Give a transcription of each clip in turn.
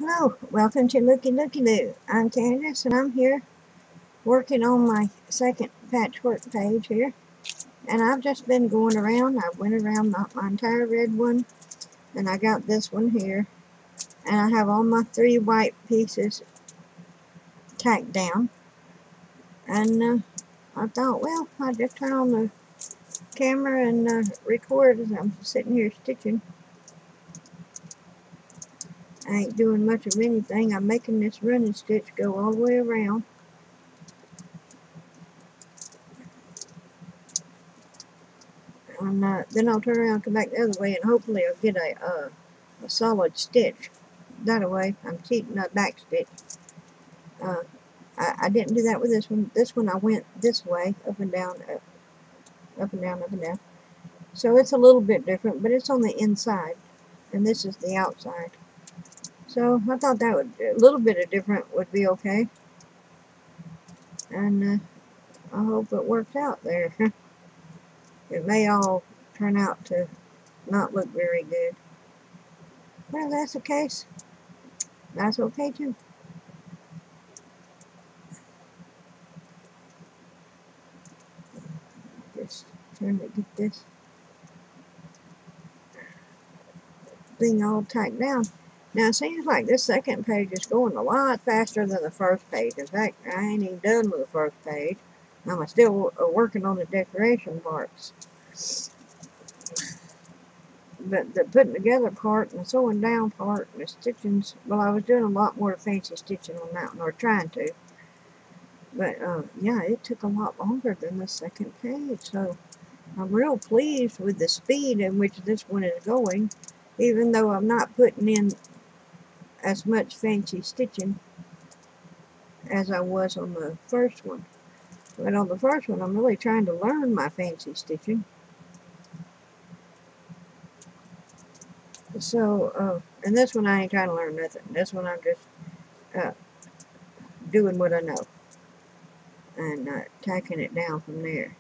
Hello, welcome to Looky Looky Loo. I'm Candace and I'm here working on my second patchwork page here. And I've just been going around. I went around my entire red one and I got this one here. And I have all my 3 white pieces tacked down. And I thought, well, I'll just turn on the camera and record as I'm sitting here stitching. I ain't doing much of anything. I'm making this running stitch go all the way around. And then I'll turn around and come back the other way and hopefully I'll get a solid stitch. That way, I'm cheating a back stitch. I didn't do that with this one. This one I went this way, up and down, up and down, up and down. So it's a little bit different, but it's on the inside, and this is the outside. So I thought that would, a little bit of different would be okay. And I hope it works out there. It may all turn out to not look very good. Well, if that's the case, that's okay too. Just trying to get this thing all tacked down. Now it seems like this second page is going a lot faster than the first page. In fact, I ain't even done with the first page. I'm still working on the decoration parts. But the putting together part and the sewing down part and the stitchings, well, I was doing a lot more fancy stitching on that one, or trying to. But yeah, it took a lot longer than the second page. So I'm real pleased with the speed in which this one is going, even though I'm not putting in as much fancy stitching as I was on the first one. But on the first one, I'm really trying to learn my fancy stitching. So, and this one I ain't trying to learn nothing. This one I'm just doing what I know and tacking it down from there.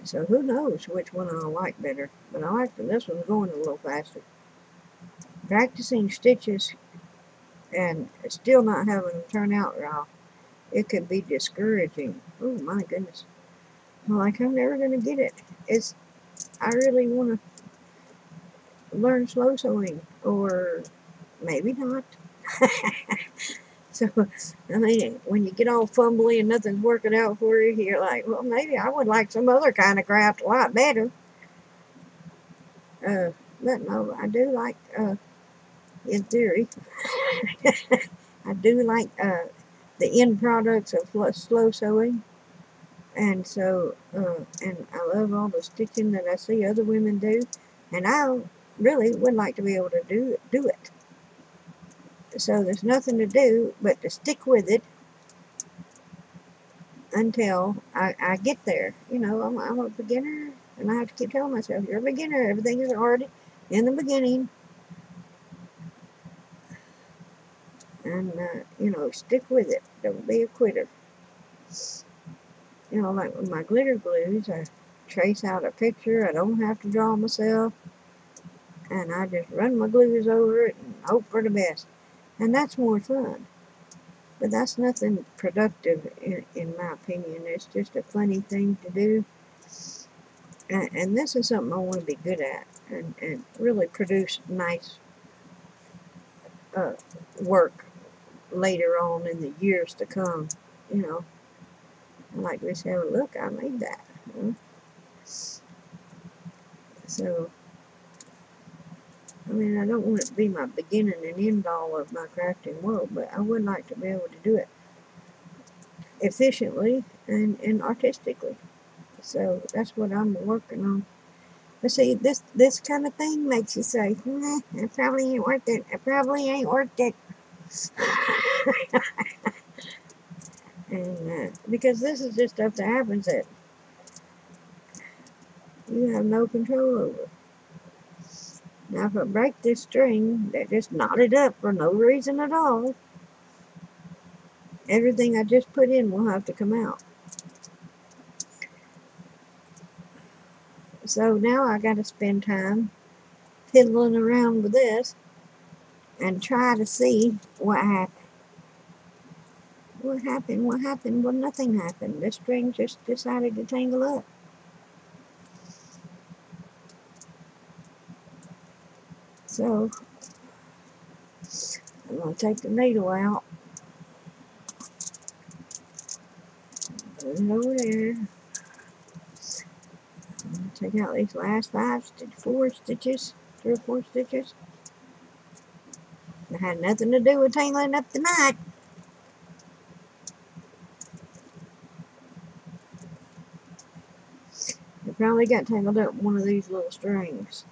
So who knows which one I'll like better. But I like this one going a little faster. Practicing stitches and still not having them turn out right, it can be discouraging. Oh my goodness. Like I'm never going to get it. I really want to learn slow sewing, or maybe not. So, I mean, when you get all fumbly and nothing's working out for you, you're like, well, maybe I would like some other kind of craft a lot better. But no, I do like, in theory, I do like the end products of slow sewing. And so, and I love all the stitching that I see other women do. And I really would like to be able to do it. So there's nothing to do but to stick with it until I get there. You know, I'm a beginner, and I have to keep telling myself, you're a beginner. Everything is hard in the beginning. And, you know, stick with it. Don't be a quitter. You know, like with my glitter glues, I trace out a picture. I don't have to draw myself. And I just run my glues over it and hope for the best. And that's more fun. But that's nothing productive, in my opinion. It's just a funny thing to do. And this is something I want to be good at and really produce nice work later on in the years to come. You know, I like to say, oh, look, I made that. You know? So, I mean, I don't want it to be my beginning and end all of my crafting world, but I would like to be able to do it efficiently and artistically. So that's what I'm working on. But see, this kind of thing makes you say, nah, it probably ain't worth it. It probably ain't worth it. And because this is just stuff that happens that you have no control over. Now, if I break this string that just knotted up for no reason at all, everything I just put in will have to come out. So now I got to spend time fiddling around with this and try to see what happened. What happened? What happened? Well, nothing happened. The string just decided to tangle up. So, I'm going to take the needle out. Put it over there. I'm going to take out these last 4 stitches, 3 or 4 stitches. It had nothing to do with tangling up the knot. It probably got tangled up in one of these little strings.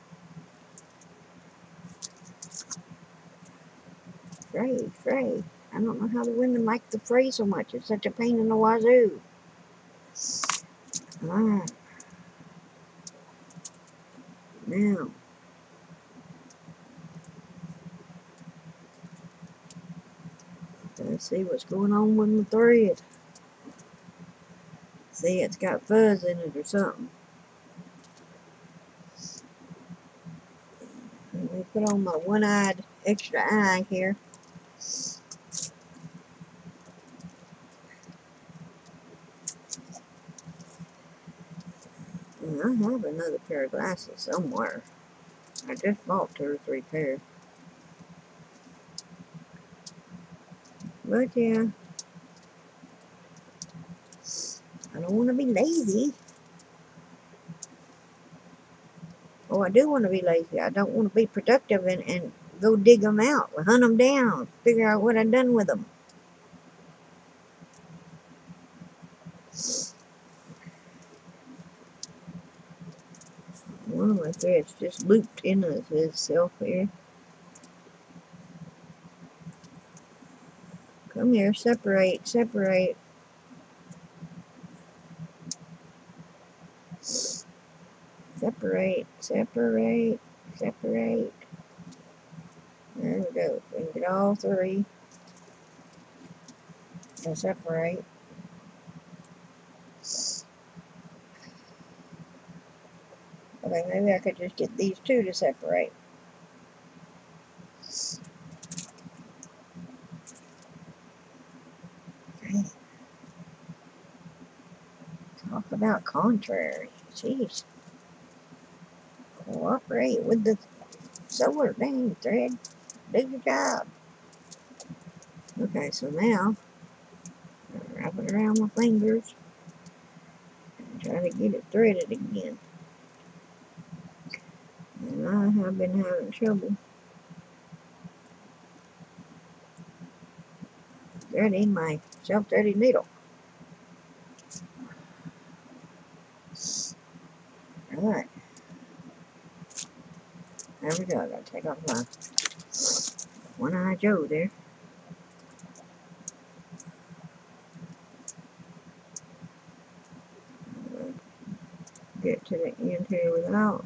Fray. I don't know how the women like the fray so much. It's such a pain in the wazoo. Alright. Now, let's see what's going on with the thread. See, it's got fuzz in it or something. Let me put on my one-eyed extra eye here. And I have another pair of glasses somewhere. I just bought 2 or 3 pairs. But yeah, I don't want to be lazy. Oh, I do want to be lazy. I don't want to be productive and go dig them out, hunt them down, figure out what I've done with them. One of my threads just looped into itself here. Come here, separate. Separate. There we go. We can get all 3 and separate. Okay, maybe I could just get these 2 to separate. Okay. Talk about contrary. Jeez. Cooperate with the solar dang thread. Do your job. Okay, so now I wrap it around my fingers and try to get it threaded again. And I have been having trouble threading my self-threading needle. Alright. There we go. I gotta take off my one-eye Joe there. Get to the end here without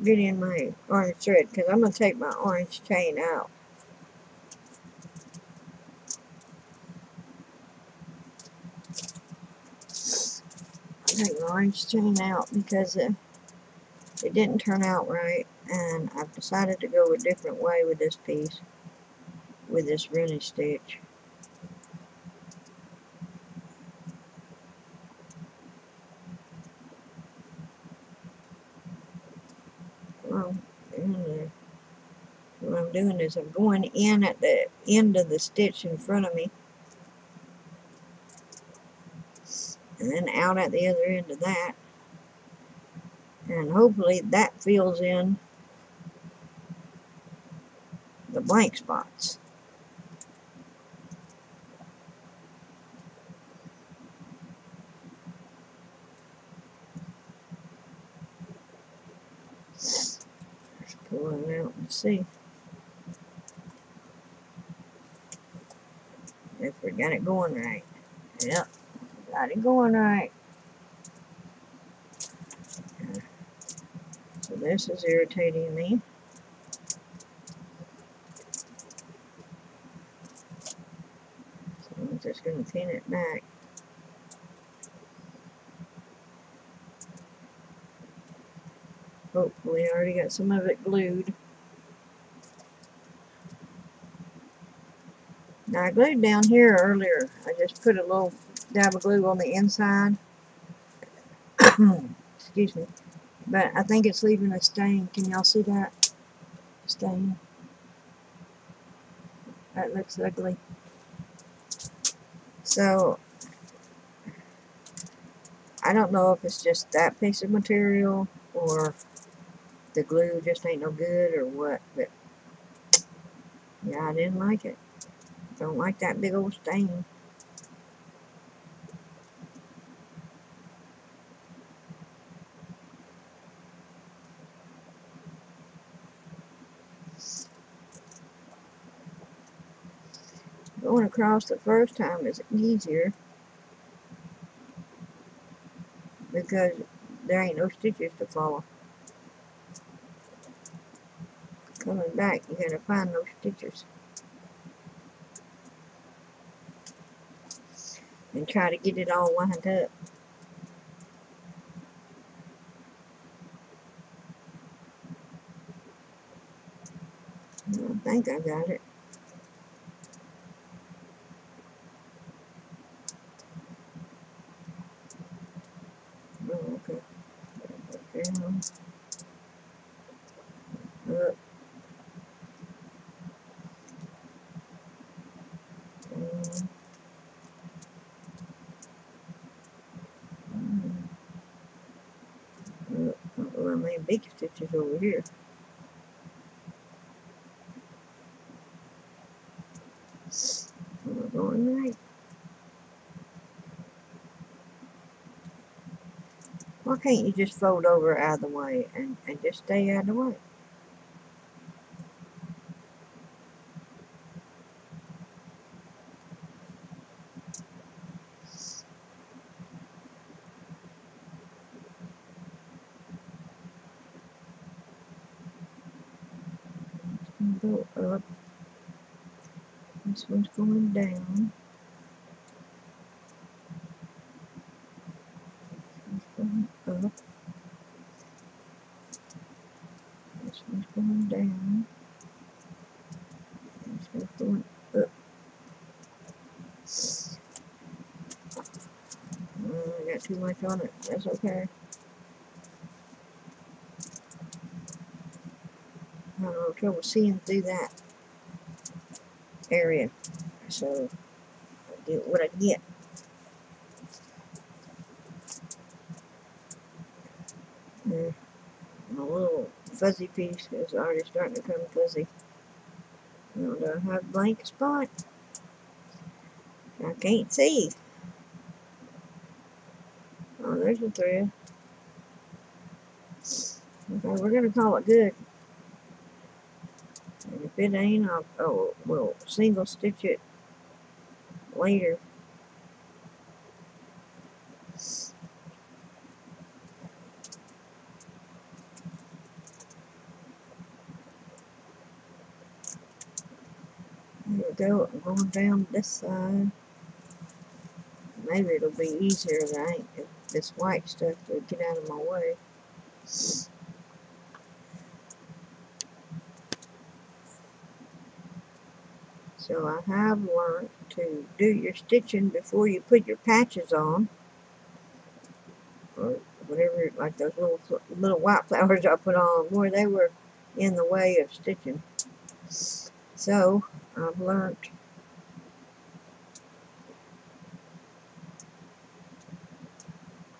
getting my orange thread, because I'm going to take my orange chain out. I'll take my orange chain out because it didn't turn out right, and I've decided to go a different way with this piece, with this running stitch. Well, what I'm doing is I'm going in at the end of the stitch in front of me, and then out at the other end of that, and hopefully that fills in the blank spots. Let's pull it out and see if we got it going right. Yep, got it going right. So this is irritating me. So I'm just going to pin it back. Hopefully I already got some of it glued. Now I glued down here earlier. I just put a little dab of glue on the inside. Excuse me. But I think it's leaving a stain. Can y'all see that stain? That looks ugly. So I don't know if it's just that piece of material or the glue just ain't no good or what, but yeah, I didn't like it. Don't like that big old stain. Going across the first time is easier because there ain't no stitches to follow. Coming back, you gotta find those stitches and try to get it all lined up. I think I got it. Oh, okay. Down, up, down, up. Oh, I made big stitches over here. Am I going right? Why can't you just fold over out of the way and just stay out of the way? Go up. This one's going down. This one's going up. This one's going down. This one's going up. I got too much on it. That's okay. I have no trouble seeing through that area. So I get what I get. My little fuzzy piece is already starting to come fuzzy. Now do I have a blank spot? I can't see. Oh, there's a thread. Okay, we're gonna call it good. And if it ain't, we'll single stitch it later. There we go. I'm going down this side. Maybe it'll be easier if I ain't if this white stuff to get out of my way. So I have learned to do your stitching before you put your patches on, or whatever, like those little white flowers I put on, where they were in the way of stitching. So I've learned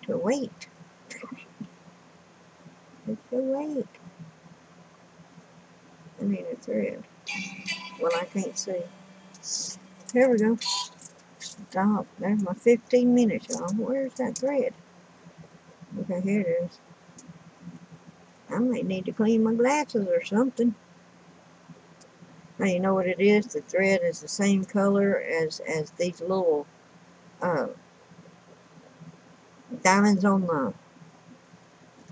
to wait. Just to wait. I need a thread. Well, I can't see. Here we go. Stop. There's my 15 minutes, y'all. Where's that thread? Okay, here it is. I might need to clean my glasses or something. Now you know what it is? The thread is the same color as these little diamonds on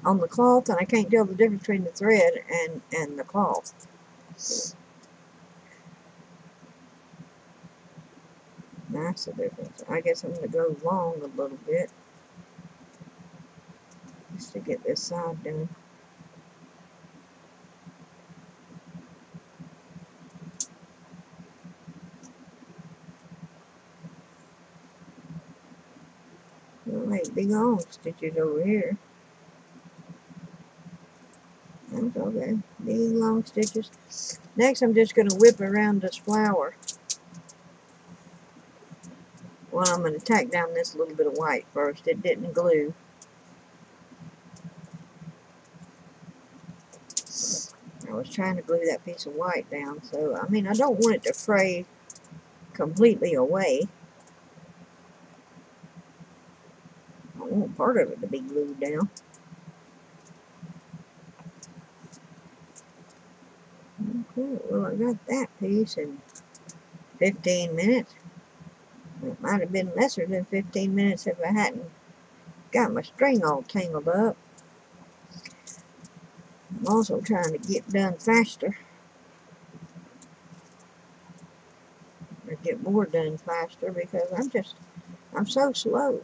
the cloth, and I can't tell the difference between the thread and the cloth. That's the difference. I guess I'm going to go long a little bit just to get this side done. long stitches over here. That's okay. Big long stitches. Next, I'm just going to whip around this flower. Well, I'm going to tack down this little bit of white first. It didn't glue. I was trying to glue that piece of white down, so, I mean, I don't want it to fray completely away. I want part of it to be glued down. Okay, well, I got that piece in 15 minutes. It might have been lesser than 15 minutes if I hadn't got my string all tangled up. I'm also trying to get done faster. Or get more done faster because I'm so slow.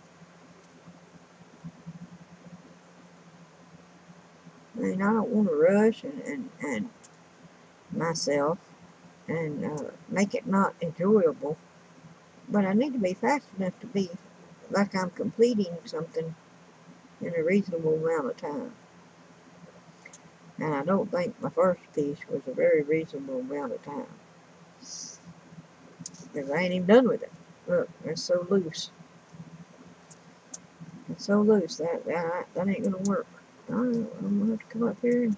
I mean, I don't want to rush and myself and make it not enjoyable. But I need to be fast enough to be like I'm completing something in a reasonable amount of time. And I don't think my first piece was a very reasonable amount of time. Because I ain't even done with it. Look, it's so loose. It's so loose that ain't gonna work. Alright, I'm gonna have to come up here and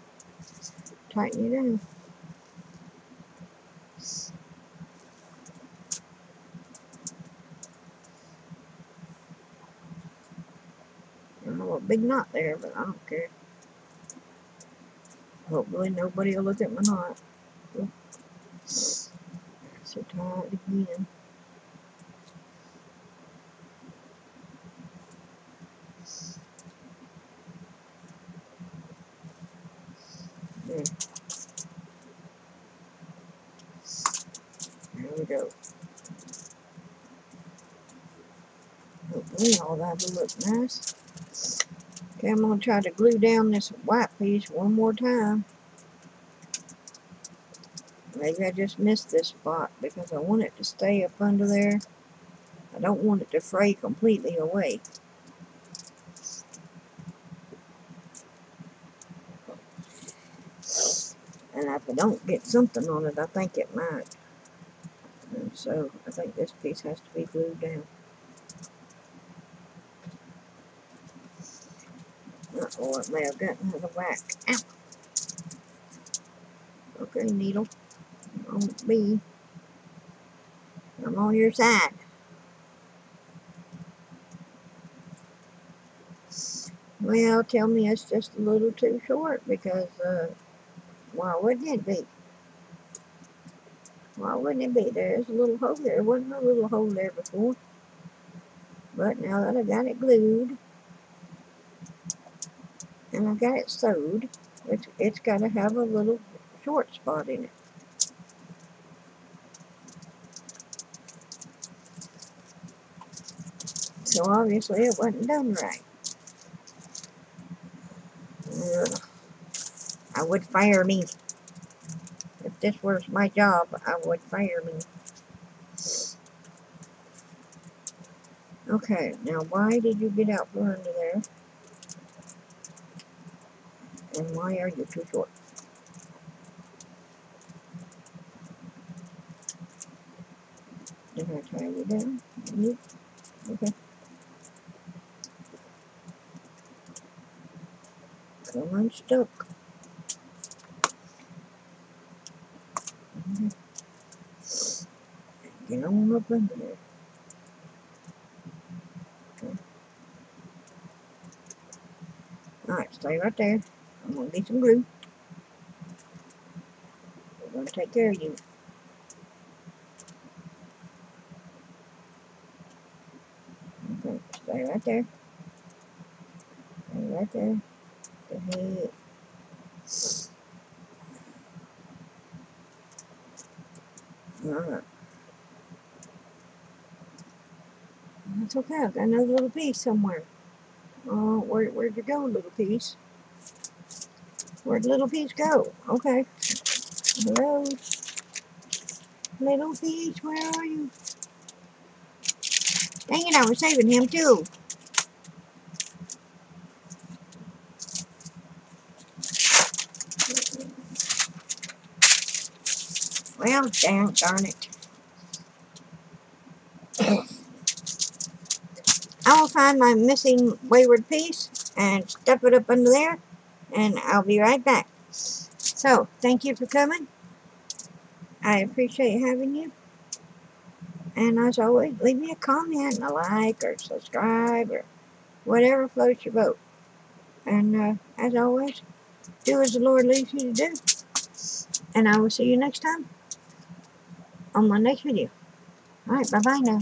tighten it down. I know a big knot there, but I don't care. Hopefully nobody will look at my knot. So tie it again. There. There we go. Hopefully all that will look nice. Okay, I'm going to try to glue down this white piece one more time. Maybe I just missed this spot because I want it to stay up under there. I don't want it to fray completely away. And if I don't get something on it, I think it might. And so I think this piece has to be glued down. Or it may have gotten out of whack. Ow! Okay, needle. Don't be. I'm on your side. Well, tell me it's just a little too short because, why wouldn't it be? Why wouldn't it be? There's a little hole there. There wasn't a little hole there before. But now that I got it glued, and I got it sewed, it's got to have a little short spot in it. So obviously it wasn't done right. I would fire me. If this was my job, I would fire me. Okay, now why did you get out from under there? And why are you too short? Did I tie you down? Nope. Okay. Come unstuck. Get on up under there. Okay. Alright, stay right there. I'm going to get some glue. We're going to take care of you. Okay, stay right there. Stay right there. Go ahead. Alright. That's okay. I've got another little piece somewhere. Oh, where'd you go, little piece? Where'd the little piece go? Okay. Hello? Little piece, where are you? Dang it, I was saving him too. Well, darn it. I will find my missing wayward piece and stuff it up under there, and I'll be right back. So, thank you for coming. I appreciate having you. And as always, leave me a comment and a like or subscribe or whatever floats your boat. And as always, do as the Lord leads you to do. And I will see you next time on my next video. Alright, bye-bye now.